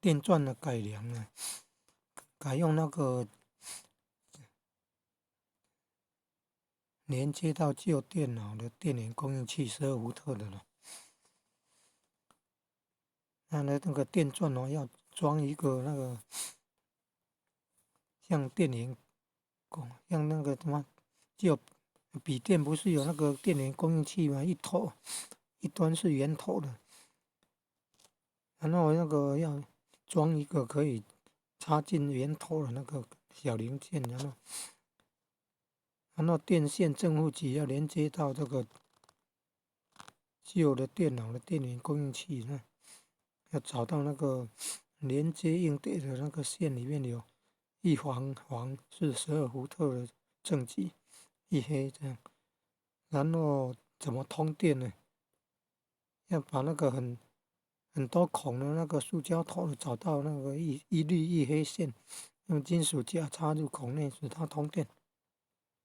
电钻的改良啊，改用那个连接到旧电脑的电源供应器12伏特的了。那个电钻要装一个那个像电源像那个什么，就笔电不是有那个电源供应器吗？一端是圆头的，然后那个要装一个可以插进圆头的那个小零件，然后电线正负极要连接到这个旧的电脑的电源供应器，要找到那个连接硬碟的那个线里面有一黄是12伏特的正极，一黑这样。然后怎么通电呢？要把那个很多孔的那个塑胶头找到那个一绿一黑线，用金属架插入孔内使它通电。